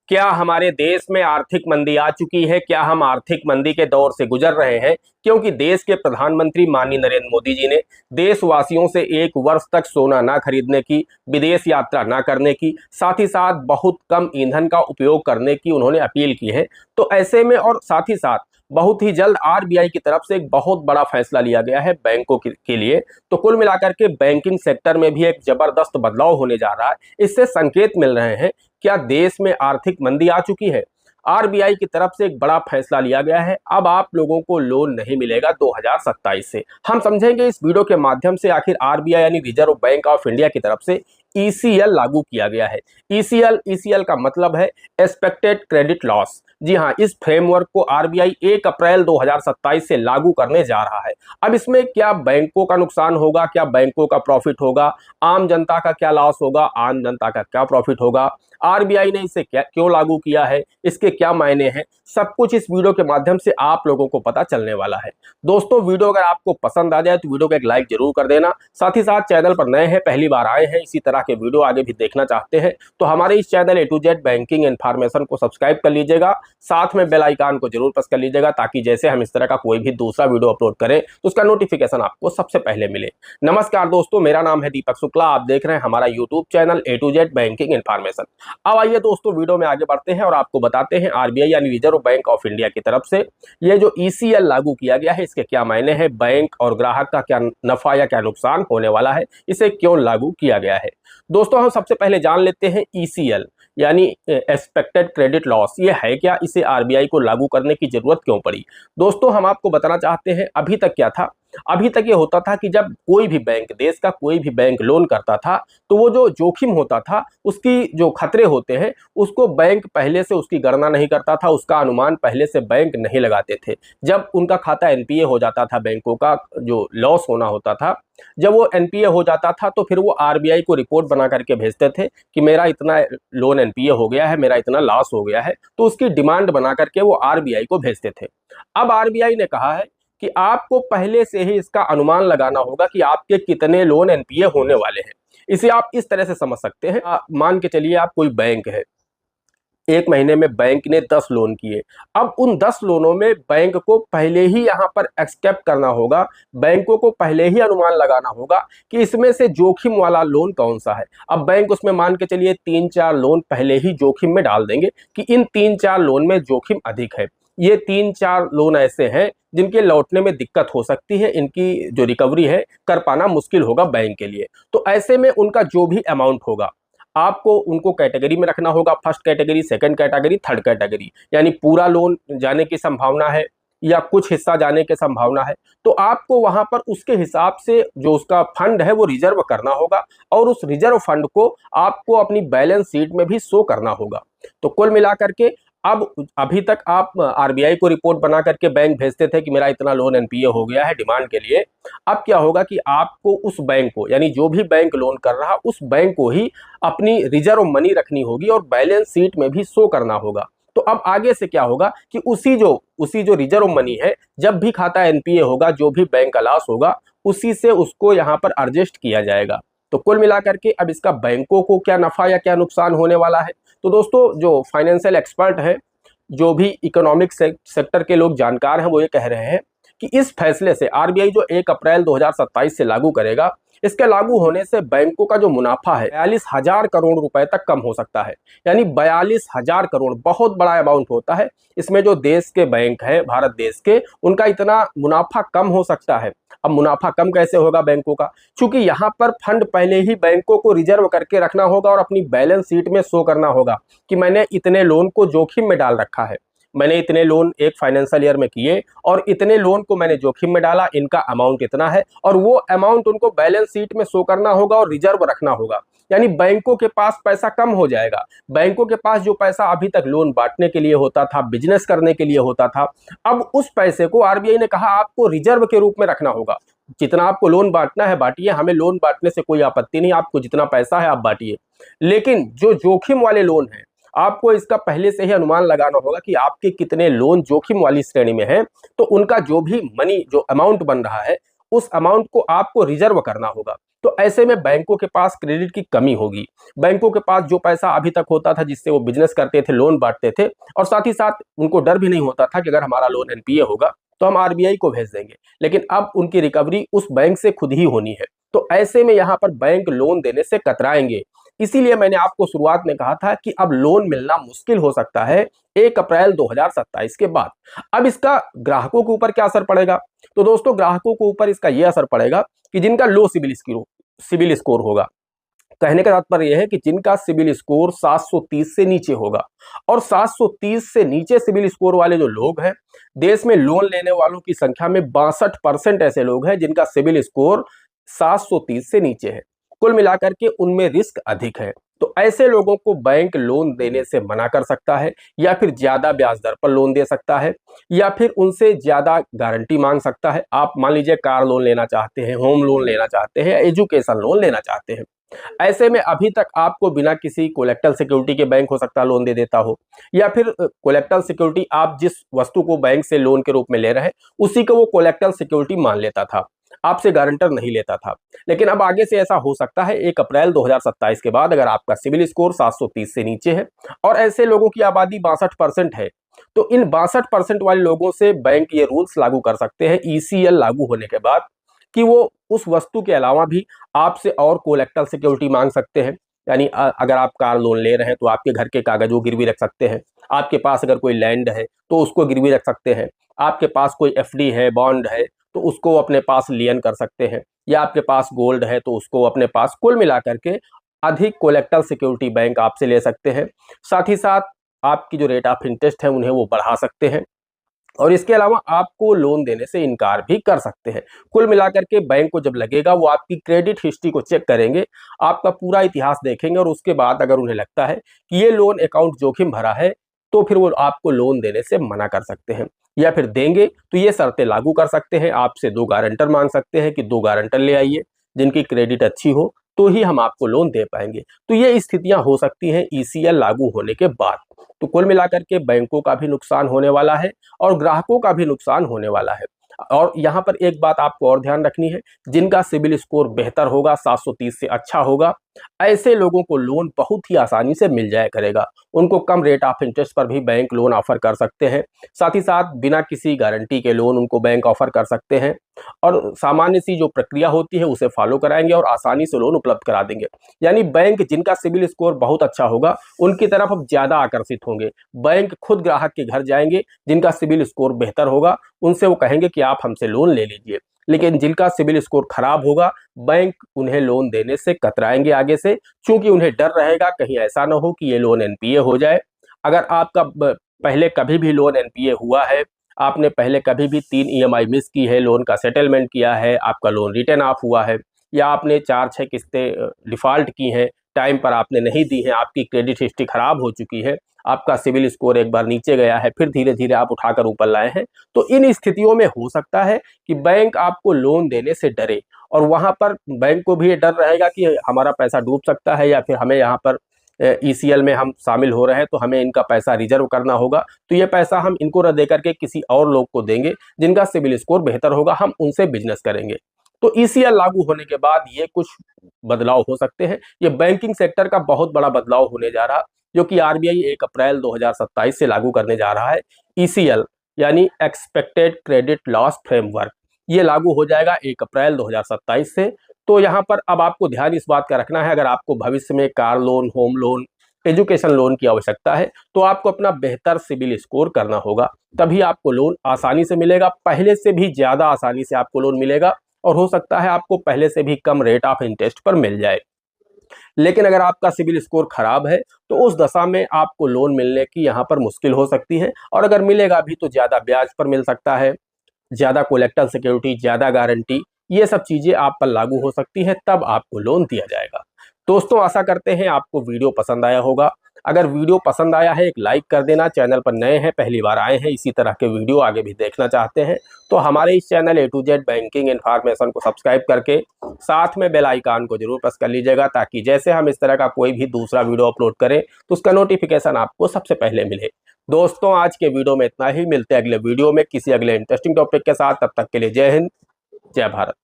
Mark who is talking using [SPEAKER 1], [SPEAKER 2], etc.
[SPEAKER 1] क्या हमारे देश में आर्थिक मंदी आ चुकी है? क्या हम आर्थिक मंदी के दौर से गुजर रहे हैं? क्योंकि देश के प्रधानमंत्री माननीय नरेंद्र मोदी जी ने देशवासियों से 1 वर्ष तक सोना ना खरीदने की, विदेश यात्रा ना करने की, साथ ही साथ बहुत कम ईंधन का उपयोग करने की उन्होंने अपील की है। तो ऐसे में और साथ ही साथ बहुत ही जल्द आरबीआई की तरफ से एक बहुत बड़ा फैसला लिया गया है बैंकों के लिए। तो कुल मिलाकर के बैंकिंग सेक्टर में भी एक जबरदस्त बदलाव होने जा रहा है। इससे संकेत मिल रहे हैं क्या देश में आर्थिक मंदी आ चुकी है। आरबीआई की तरफ से एक बड़ा फैसला लिया गया है। अब आप लोगों को लोन नहीं मिलेगा 2027 से। हम समझेंगे इस वीडियो के माध्यम से आखिर आरबीआई यानी रिजर्व बैंक ऑफ इंडिया की तरफ से ईसीएल लागू किया गया है। ईसीएल का मतलब है एक्सपेक्टेड क्रेडिट लॉस। जी हाँ, इस फ्रेमवर्क को आरबीआई 1 अप्रैल 2027 से लागू करने जा रहा है। अब इसमें क्या बैंकों का नुकसान होगा, क्या बैंकों का प्रॉफिट होगा, आम जनता का क्या लॉस होगा, आम जनता का क्या प्रॉफिट होगा, आरबीआई ने इसे क्यों लागू किया है, इसके क्या मायने हैं, सब कुछ इस वीडियो के माध्यम से आप लोगों को पता चलने वाला है। दोस्तों, वीडियो अगर आपको पसंद आ जाए तो वीडियो को एक लाइक जरूर कर देना। साथ ही साथ चैनल पर नए हैं, पहली बार आए हैं, इसी तरह के वीडियो आगे भी देखना चाहते हैं तो हमारे इस channel A to Z banking information को सब्सक्राइब कर लीजिएगा। साथ में बेल आइकन को जरूर प्रेस कर लीजिएगा ताकि जैसे हम इस तरह का कोई भी दूसरा वीडियो अपलोड करें तो उसका नोटिफिकेशन आपको सबसे पहले मिले। नमस्कार दोस्तों, मेरा नाम है दीपक शुक्ला। आप देख रहे हैं हमारा YouTube channel A to Z banking information. अब आइए दोस्तों, वीडियो में आगे बढ़ते हैं और आपको बताते हैं आरबीआई यानी रिजर्व बैंक ऑफ इंडिया की तरफ से ये जो ईसीएल लागू किया गया है इसके क्या मायने हैं, बैंक और ग्राहक का क्या नफा या क्या नुकसान होने वाला है, इसे क्यों लागू किया गया है। दोस्तों, हम सबसे पहले जान लेते हैं ईसीएल यानी एक्सपेक्टेड क्रेडिट लॉस ये है क्या, इसे आरबीआई को लागू करने की जरूरत क्यों पड़ी। दोस्तों, हम आपको बताना चाहते हैं अभी तक क्या था। अभी तक ये होता था कि जब कोई भी बैंक, देश का कोई भी बैंक लोन करता था तो वो जो जोखिम होता था, उसकी जो खतरे होते हैं उसको बैंक पहले से उसकी गणना नहीं करता था, उसका अनुमान पहले से बैंक नहीं लगाते थे। जब उनका खाता एनपीए हो जाता था, बैंकों का जो लॉस होना होता था, जब वो एनपीए हो जाता था तो फिर वो आरबीआई को रिपोर्ट बना करके भेजते थे कि मेरा इतना लोन एनपीए हो गया है, मेरा इतना लॉस हो गया है, तो उसकी डिमांड बना करके वो आरबीआई को भेजते थे। अब आरबीआई ने कहा है कि आपको पहले से ही इसका अनुमान लगाना होगा कि आपके कितने लोन एनपीए होने वाले हैं। इसे आप इस तरह से समझ सकते हैं, मान के चलिए आप कोई बैंक है, एक महीने में बैंक ने 10 लोन किए। अब उन 10 लोनों में बैंक को पहले ही यहाँ पर एक्सेप्ट करना होगा, बैंकों को पहले ही अनुमान लगाना होगा कि इसमें से जोखिम वाला लोन कौन सा है। अब बैंक उसमें मान के चलिए 3-4 लोन पहले ही जोखिम में डाल देंगे कि इन 3-4 लोन में जोखिम अधिक है। ये 3-4 लोन ऐसे हैं जिनके लौटने में दिक्कत हो सकती है, इनकी जो रिकवरी है कर पाना मुश्किल होगा बैंक के लिए। तो ऐसे में उनका जो भी अमाउंट होगा आपको उनको कैटेगरी में रखना होगा, first category, second category, third category, यानी पूरा लोन जाने की संभावना है या कुछ हिस्सा जाने की संभावना है। तो आपको वहां पर उसके हिसाब से जो उसका फंड है वो रिजर्व करना होगा और उस रिजर्व फंड को आपको अपनी बैलेंस शीट में भी शो करना होगा। तो कुल मिलाकर के अब अभी तक आप आरबीआई को रिपोर्ट बना करके बैंक भेजते थे कि मेरा इतना लोन एनपीए हो गया है डिमांड के लिए। अब क्या होगा कि आपको उस बैंक को, यानी जो भी बैंक लोन कर रहा उस बैंक को ही अपनी रिजर्व मनी रखनी होगी और बैलेंस शीट में भी शो करना होगा। तो अब आगे से क्या होगा कि उसी जो रिजर्व मनी है, जब भी खाता एनपीए होगा, जो भी बैंक का लॉस होगा, उसी से उसको यहाँ पर एडजस्ट किया जाएगा। तो कुल मिलाकर के अब इसका बैंकों को क्या नफा या क्या नुकसान होने वाला है। तो दोस्तों, जो फाइनेंशियल एक्सपर्ट है, जो भी इकोनॉमिक सेक्टर के लोग जानकार हैं, वो ये कह रहे हैं कि इस फैसले से आरबीआई जो 1 अप्रैल 2027 से लागू करेगा, इसके लागू होने से बैंकों का जो मुनाफा है 42,000 करोड़ रुपए तक कम हो सकता है। यानी 42,000 करोड़ बहुत बड़ा अमाउंट होता है। इसमें जो देश के बैंक है, भारत देश के, उनका इतना मुनाफा कम हो सकता है। अब मुनाफा कम कैसे होगा बैंकों का, क्योंकि यहाँ पर फंड पहले ही बैंकों को रिजर्व करके रखना होगा और अपनी बैलेंस शीट में शो करना होगा कि मैंने इतने लोन को जोखिम में डाल रखा है, मैंने इतने लोन एक फाइनेंशियल ईयर में किए और इतने लोन को मैंने जोखिम में डाला, इनका अमाउंट इतना है, और वो अमाउंट उनको बैलेंस शीट में शो करना होगा और रिजर्व रखना होगा। यानी बैंकों के पास पैसा कम हो जाएगा। बैंकों के पास जो पैसा अभी तक लोन बांटने के लिए होता था, बिजनेस करने के लिए होता था, अब उस पैसे को आरबीआई ने कहा आपको रिजर्व के रूप में रखना होगा। जितना आपको लोन बांटना है बांटिए, हमें लोन बांटने से कोई आपत्ति नहीं, आपको जितना पैसा है आप बांटिए, लेकिन जो जोखिम वाले लोन है आपको इसका पहले से ही अनुमान लगाना होगा कि आपके कितने लोन जोखिम वाली श्रेणी में हैं। तो उनका जो भी मनी, जो अमाउंट बन रहा है, उस अमाउंट को आपको रिजर्व करना होगा। तो ऐसे में बैंकों के पास क्रेडिट की कमी होगी। बैंकों के पास जो पैसा अभी तक होता था जिससे वो बिजनेस करते थे, लोन बांटते थे, और साथ ही साथ उनको डर भी नहीं होता था कि अगर हमारा लोन एनपीए होगा तो हम आरबीआई को भेज देंगे, लेकिन अब उनकी रिकवरी उस बैंक से खुद ही होनी है। तो ऐसे में यहाँ पर बैंक लोन देने से कतराएंगे। इसीलिए मैंने आपको शुरुआत में कहा था कि अब लोन मिलना मुश्किल हो सकता है 1 अप्रैल 2027 के बाद। अब इसका ग्राहकों के ऊपर क्या असर पड़ेगा? तो दोस्तों, ग्राहकों के ऊपर इसका यह असर पड़ेगा कि जिनका लो सिबिल स्कोर होगा, कहने का तात्पर्य यह है कि जिनका सिबिल स्कोर 730 से नीचे होगा, और 730 से नीचे सिबिल स्कोर वाले जो लोग हैं, देश में लोन लेने वालों की संख्या में 62% ऐसे लोग हैं जिनका सिबिल स्कोर 730 से नीचे है। कुल मिलाकर के उनमें रिस्क अधिक है। तो ऐसे लोगों को बैंक लोन देने से मना कर सकता है, या फिर ज्यादा ब्याज दर पर लोन दे सकता है, या फिर उनसे ज्यादा गारंटी मांग सकता है। आप मान लीजिए कार लोन लेना चाहते हैं, होम लोन लेना चाहते हैं, एजुकेशन लोन लेना चाहते हैं। ऐसे में अभी तक आपको बिना किसी कोलेक्टल सिक्योरिटी के बैंक हो सकता है लोन दे देता हो, या फिर कोलेक्टल सिक्योरिटी आप जिस वस्तु को बैंक से लोन के रूप में ले रहे हैं उसी को वो कोलेक्टल सिक्योरिटी मान लेता था, आपसे गारंटर नहीं लेता था। लेकिन अब आगे से ऐसा हो सकता है 1 अप्रैल 2027 के बाद, अगर आपका सिविल स्कोर 730 से नीचे है और ऐसे लोगों की आबादी 62% है, तो इन 62% वाले लोगों से बैंक ये रूल्स लागू कर सकते हैं ईसीएल लागू होने के बाद, कि वो उस वस्तु के अलावा भी आपसे और कोलेक्टल सिक्योरिटी मांग सकते हैं। यानी अगर आप कार लोन ले रहे हैं तो आपके घर के कागज वो गिरवी रख सकते हैं, आपके पास अगर कोई लैंड है तो उसको गिरवी रख सकते हैं, आपके पास कोई एफडी है, बॉन्ड है, तो उसको अपने पास लियन कर सकते हैं, या आपके पास गोल्ड है तो उसको अपने पास, कुल मिलाकर के अधिक कोलेक्टल सिक्योरिटी बैंक आपसे ले सकते हैं। साथ ही साथ आपकी जो रेट ऑफ इंटरेस्ट है उन्हें वो बढ़ा सकते हैं, और इसके अलावा आपको लोन देने से इनकार भी कर सकते हैं। कुल मिलाकर के बैंक को जब लगेगा वो आपकी क्रेडिट हिस्ट्री को चेक करेंगे, आपका पूरा इतिहास देखेंगे, और उसके बाद अगर उन्हें लगता है कि ये लोन अकाउंट जोखिम भरा है तो फिर वो आपको लोन देने से मना कर सकते हैं, या फिर देंगे तो ये शर्तें लागू कर सकते हैं। आपसे 2 गारंटर मांग सकते हैं कि 2 गारंटर ले आइए जिनकी क्रेडिट अच्छी हो, तो ही हम आपको लोन दे पाएंगे। तो ये स्थितियां हो सकती हैं ईसीएल लागू होने के बाद। तो कुल मिलाकर के बैंकों का भी नुकसान होने वाला है और ग्राहकों का भी नुकसान होने वाला है। और यहाँ पर एक बात आपको और ध्यान रखनी है, जिनका सिबिल स्कोर बेहतर होगा, 730 से अच्छा होगा, ऐसे लोगों को लोन बहुत ही आसानी से मिल जाया करेगा। उनको कम रेट ऑफ इंटरेस्ट पर भी बैंक लोन ऑफर कर सकते हैं। साथ ही साथ बिना किसी गारंटी के लोन उनको बैंक ऑफर कर सकते हैं, और सामान्य सी जो प्रक्रिया होती है उसे फॉलो कराएंगे और आसानी से लोन उपलब्ध करा देंगे। यानी बैंक जिनका सिबिल स्कोर बहुत अच्छा होगा उनकी तरफ अब ज्यादा आकर्षित होंगे। बैंक खुद ग्राहक के घर जाएंगे जिनका सिबिल स्कोर बेहतर होगा, उनसे वो कहेंगे कि आप हमसे लोन ले लीजिए। लेकिन जिनका सिबिल स्कोर खराब होगा, बैंक उन्हें लोन देने से कतराएंगे आगे से, क्योंकि उन्हें डर रहेगा कहीं ऐसा ना हो कि ये लोन एनपीए हो जाए। अगर आपका पहले कभी भी लोन एनपीए हुआ है, आपने पहले कभी भी 3 ईएमआई मिस की है, लोन का सेटलमेंट किया है, आपका लोन रिटर्न ऑफ हुआ है, या आपने 4-6 किस्तें डिफॉल्ट की हैं, टाइम पर आपने नहीं दी है, आपकी क्रेडिट हिस्ट्री खराब हो चुकी है, आपका सिबिल स्कोर एक बार नीचे गया है, फिर धीरे धीरे आप उठाकर ऊपर लाए हैं, तो इन स्थितियों में हो सकता है कि बैंक आपको लोन देने से डरे, और वहां पर बैंक को भी ये डर रहेगा कि हमारा पैसा डूब सकता है, या फिर हमें यहाँ पर ईसीएल में हम शामिल हो रहे हैं तो हमें इनका पैसा रिजर्व करना होगा, तो ये पैसा हम इनको न देकर के किसी और लोग को देंगे जिनका सिबिल स्कोर बेहतर होगा, हम उनसे बिजनेस करेंगे। तो ईसीएल लागू होने के बाद ये कुछ बदलाव हो सकते हैं। ये बैंकिंग सेक्टर का बहुत बड़ा बदलाव होने जा रहा, जो कि आरबीआई 1 अप्रैल 2027 से लागू करने जा रहा है। ईसीएल यानी एक्सपेक्टेड क्रेडिट लॉस फ्रेमवर्क, ये लागू हो जाएगा 1 अप्रैल 2027 से। तो यहाँ पर अब आपको ध्यान इस बात का रखना है, अगर आपको भविष्य में car loan, home loan, education loan की आवश्यकता है तो आपको अपना बेहतर सिबिल स्कोर करना होगा, तभी आपको लोन आसानी से मिलेगा, पहले से भी ज्यादा आसानी से आपको लोन मिलेगा, और हो सकता है आपको पहले से भी कम रेट ऑफ इंटरेस्ट पर मिल जाए। लेकिन अगर आपका सिबिल स्कोर खराब है तो उस दशा में आपको लोन मिलने की यहाँ पर मुश्किल हो सकती है, और अगर मिलेगा भी तो ज्यादा ब्याज पर मिल सकता है, ज्यादा कोलेक्टल सिक्योरिटी, ज्यादा गारंटी, ये सब चीजें आप पर लागू हो सकती है, तब आपको लोन दिया जाएगा। दोस्तों, आशा करते हैं आपको वीडियो पसंद आया होगा। अगर वीडियो पसंद आया है एक लाइक कर देना। चैनल पर नए हैं, पहली बार आए हैं, इसी तरह के वीडियो आगे भी देखना चाहते हैं तो हमारे इस channel A to Z banking information को सब्सक्राइब करके साथ में बेल आइकन को जरूर प्रेस कर लीजिएगा, ताकि जैसे हम इस तरह का कोई भी दूसरा वीडियो अपलोड करें तो उसका नोटिफिकेशन आपको सबसे पहले मिले। दोस्तों, आज के वीडियो में इतना ही, मिलते हैं अगले वीडियो में किसी अगले इंटरेस्टिंग टॉपिक के साथ। तब तक के लिए जय हिंद, जय भारत।